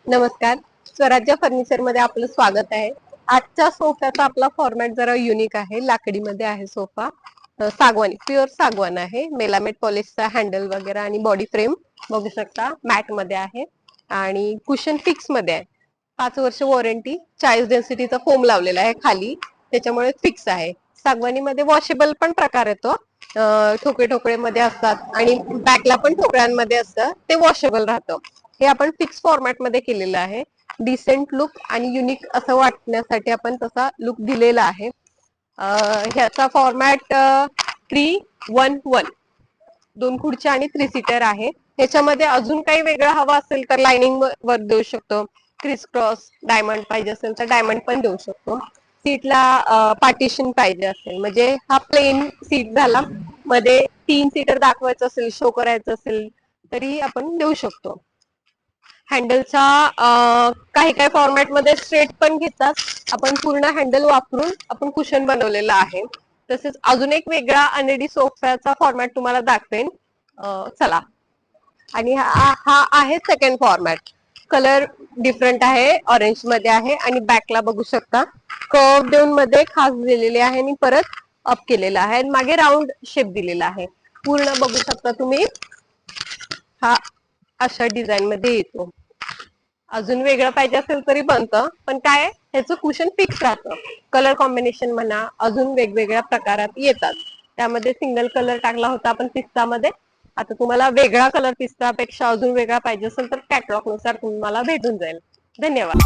नमस्कार. स्वराज्य फर्निचर मध्ये आपलं स्वागत आहे. आजच्या सोफ्याचा आपला फॉर्मॅट जरा युनिक आहे. लाकडीमध्ये आहे सोफा. सागवानी, प्युअर सागवान आहे. मेलामेट पॉलिशचा हँडल वगैरे आणि बॉडी फ्रेम बघू शकता. मॅट मध्ये आहे आणि कुशन फिक्स मध्ये आहे. 5 वर्ष वॉरंटी. 40 डेन्सिटीचा फोम लावलेला आहे खाली, त्याच्यामुळे फिक्स आहे. सागवानी मध्ये वॉशेबल पण प्रकार येतो. ठोकळे ठोकळे मध्ये असतात आणि बॅकला पण ठोकळ्यांमध्ये असतं, ते वॉशेबल राहतं. हे आपण फिक्स फॉर्मॅट मध्ये केलेलं आहे. डिसेंट लुक आणि युनिक असं वाटण्यासाठी आपण तसा लुक दिलेला आहे. ह्याचा फॉर्मॅट 3-1-1, 2 खुर्च्या आणि 3 सीटर आहे. ह्याच्यामध्ये अजून काही वेगळं हवं असेल तर लाइनिंग वर देऊ शकतो. क्रिस क्रॉस डायमंड पाहिजे असेल तर डायमंड पण देऊ शकतो. सीटला पार्टिशन पाहिजे असेल म्हणजे हा प्लेन सीट झाला. मध्ये 3 सीटर दाखवायचं असेल, शो करायचं असेल तरी आपण देऊ शकतो. हँडलचा काही काही फॉर्मॅट मध्ये स्ट्रेट पण घेतात. आपण पूर्ण हँडल वापरून आपण कुशन बनवलेलं आहे. तसेच अजून एक वेगळा अनरेडी सोफ्याचा फॉर्मॅट तुम्हाला दाखवेन. चला. आणि हा आहे सेकंड फॉर्मॅट. कलर डिफरंट आहे, ऑरेंज मध्ये आहे आणि बॅकला बघू शकता कर्व देऊन मध्ये खास दिलेली आहे आणि परत अप केलेला आहे आणि मागे राऊंड शेप दिलेला आहे. पूर्ण बघू शकता तुम्ही. हा अशा डिझाईन मध्ये येतो. अजून वेगळं पाहिजे असेल तरी बनतं, पण काय ह्याचं कुशन फिक्स राहतं. कलर कॉम्बिनेशन म्हणा अजून वेगवेगळ्या प्रकारात येतात. त्यामध्ये सिंगल कलर टाकला होता आपण पिस्तामध्ये. आता तुम्हाला वेगळा कलर पिस्तापेक्षा अजून वेगळा पाहिजे असेल तर कॅटलॉग नुसार तुम्हाला भेटून जाईल. धन्यवाद.